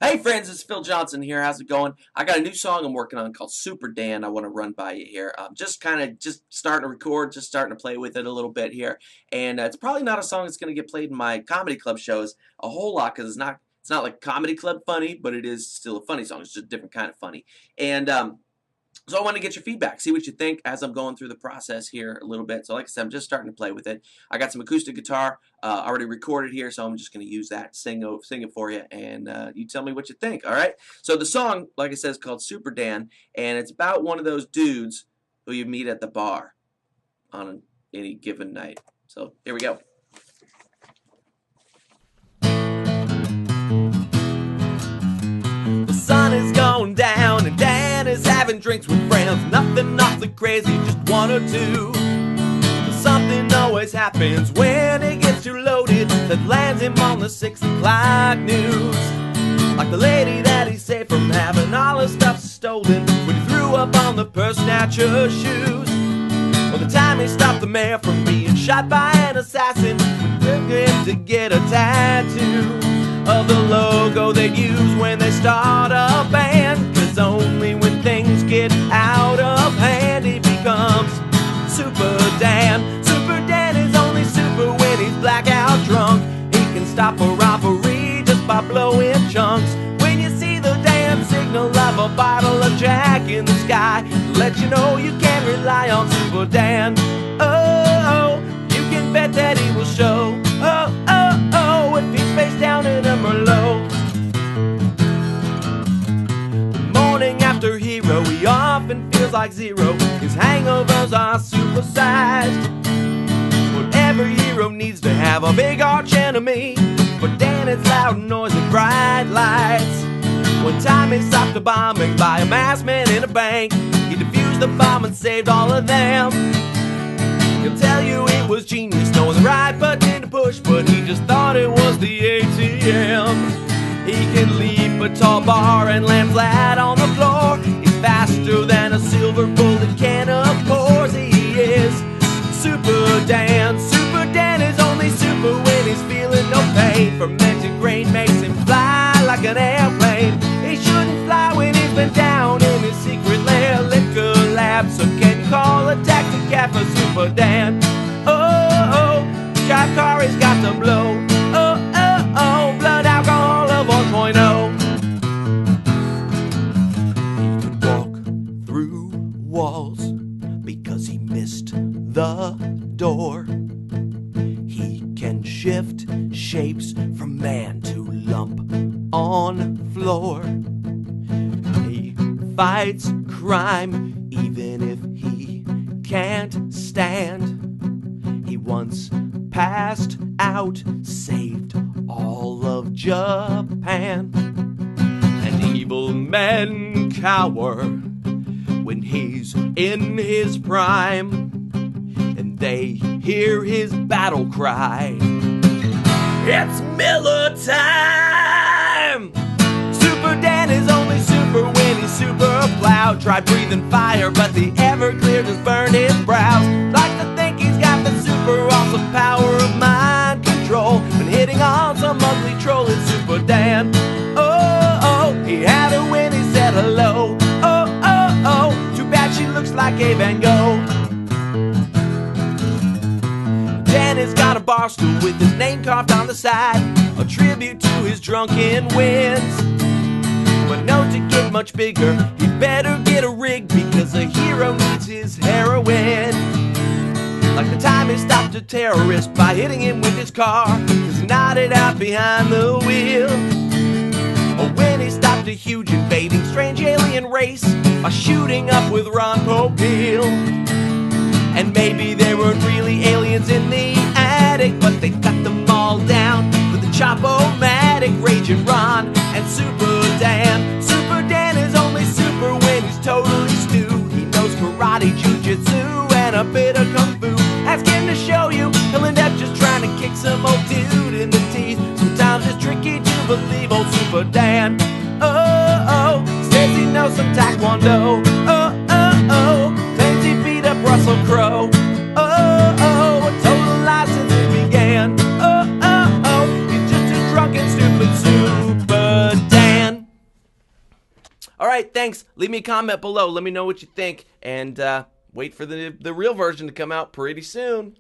Hey friends, it's Phil Johnson here. How's it going? I got a new song I'm working on called Super Dan. I want to run by you here. Just kind of just starting to record, just starting to play with it a little bit here. And it's probably not a song that's going to get played in my comedy club shows a whole lot because it's not like comedy club funny, but it is still a funny song. It's just a different kind of funny. And so I want to get your feedback, see what you think as I'm going through the process here a little bit. So like I said, I'm just starting to play with it. I got some acoustic guitar already recorded here, so I'm just going to use that, sing it for you, and you tell me what you think, all right? So the song, like I said, is called Super Dan, and it's about one of those dudes who you meet at the bar on any given night. So here we go. The sun is going down and Dan is having drinks with friends. Nothing awfully crazy, just one or two. But something always happens when it gets too loaded that lands him on the 6 o'clock news. Like the lady that he saved from having all her stuff stolen when he threw up on the purse snatcher's shoes. Or the time he stopped the mayor from being shot by an assassin when took him to get a tattoo of the logo they use when they start a band. Cause only when things get out of hand he becomes Super Dan. Super Dan is only super when he's blackout drunk. He can stop a robbery just by blowing chunks. When you see the damn signal of a bottle of Jack in the sky, let you know you can't rely on Super Dan. Oh, you can bet that he will show. Oh, if he's face down in a Merlot. The morning after hero, he often feels like zero. His hangovers are supersized. But every hero needs to have a big arch enemy. For Dan, it's loud noise and bright lights. One time he stopped a bombing by a masked man in a bank. He defused the bomb and saved all of them. He'll tell you it was genius, knowing the right button to push, but he just thought it was the ATM. He can leap a tall bar and land flat on the floor. He's faster than a silver bullet can, of course he is Super Dan. Super Dan is only super when he's feeling no pain. Fermented grain makes him fly like an airplane. He shouldn't fly when he's been down in his secret lair, liquor lab. So can you call a taxi cab for Super Dan? Oh, drive car he's got to blow. Oh, blood alcohol of 1.0. He could walk through walls because he missed the door. He can shift shapes from man to lump on floor. He fights crime even if he can't stand. He once passed out, saved all of Japan. And evil men cower when he's in his prime, and they hear his battle cry. It's Miller time! Super Dan is only super when he's super plowed. Tried breathing fire, but the Everclear just burned his brows. Likes to think he's got the super awesome power of mind control. When hitting on some ugly troll, it's Super Dan. Oh, he had her when he said hello. Oh, too bad she looks like a Van Gogh. Dan has got a bar stool with his name carved on the side, a tribute to his drunken wins. But known to get much bigger, he'd better get a rig because a hero needs his heroin. Like the time he stopped a terrorist by hitting him with his car, cause he nodded out behind the wheel. Or when he stopped a huge invading strange alien race by shooting up with Ron Popeil. And maybe there weren't really aliens in the attic, but they cut them all down with the Chop-O-Matic. Raging Ron and Super Dan. Super Dan is only super when he's totally stewed. He knows karate, jujitsu, and a bit of kung fu. Ask him to show you, he'll end up just trying to kick some old dude in the teeth. Sometimes it's tricky to believe old Super Dan. Oh, says he knows some taekwondo. Oh, claims he beat up Russell Crowe. Oh, a total lie since he began. Oh, he's just a drunken, stupid Super Dan. All right, thanks. Leave me a comment below. Let me know what you think. And wait for the real version to come out pretty soon.